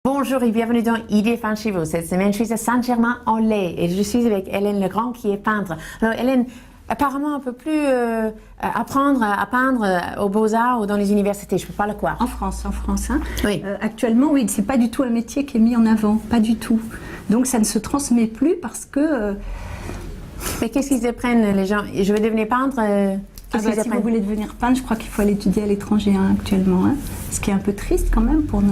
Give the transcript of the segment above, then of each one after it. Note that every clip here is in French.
Bonjour et bienvenue dans Idées Fin chez vous. Cette semaine, je suis à Saint-Germain-en-Laye et je suis avec Hélène Legrand qui est peintre. Alors Hélène, apparemment un peu plus apprendre à peindre aux Beaux-Arts ou dans les universités, je peux pas le croire. En France. Hein. Oui. Actuellement, oui, c'est pas du tout un métier qui est mis en avant, pas du tout. Donc ça ne se transmet plus parce que... Mais qu'est-ce qu'ils apprennent les gens? Je veux devenir peintre si vous voulez devenir peintre, je crois qu'il faut aller étudier à l'étranger actuellement. Ce qui est un peu triste quand même pour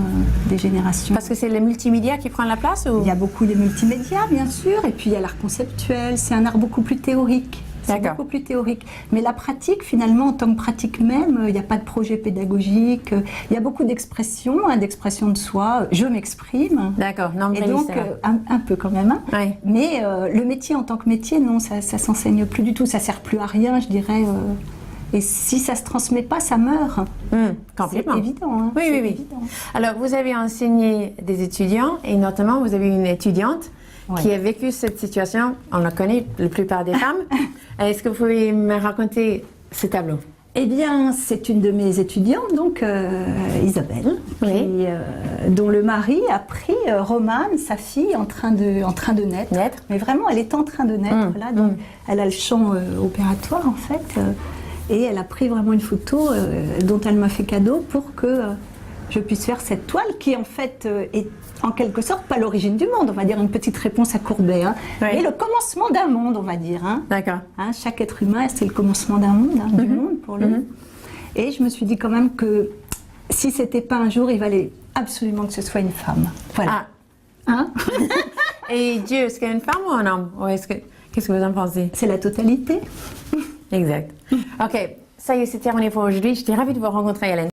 des générations. Parce que c'est le multimédia qui prend la place ou... Il y a beaucoup de multimédia, bien sûr, et puis il y a l'art conceptuel, c'est un art beaucoup plus théorique. C'est beaucoup plus théorique. Mais la pratique, finalement, en tant que pratique même, il n'y a pas de projet pédagogique. Il y a beaucoup d'expression, d'expression de soi. Je m'exprime. D'accord, non, et donc, un peu quand même. Oui. Mais le métier en tant que métier, non, ça s'enseigne plus du tout. Ça ne sert plus à rien, je dirais. Et si ça ne se transmet pas, ça meurt. Complètement. C'est évident. Oui. Évident. Alors, vous avez enseigné des étudiants et notamment, vous avez une étudiante qui a vécu cette situation. On la connaît, la plupart des femmes. Est-ce que vous pouvez me raconter ce tableau? Eh bien, c'est une de mes étudiantes, donc Isabelle, dont le mari a pris Romane, sa fille, en train de naître. Mais vraiment, elle est en train de naître, là. Donc, elle a le champ opératoire, en fait. Et elle a pris vraiment une photo dont elle m'a fait cadeau pour que je puisse faire cette toile qui, en fait, est en quelque sorte pas l'origine du monde, on va dire une petite réponse à Courbet, mais le commencement d'un monde, on va dire. D'accord. Chaque être humain, c'est le commencement d'un monde, du monde pour lui. Et je me suis dit quand même que si c'était pas un jour, il valait absolument que ce soit une femme. Voilà. Et Dieu, est-ce qu'il y a une femme ou un homme? Qu'est-ce que vous en pensez? C'est la totalité. Exact. Ok, ça y est, c'est terminé pour aujourd'hui. J'étais ravie de vous rencontrer, Hélène.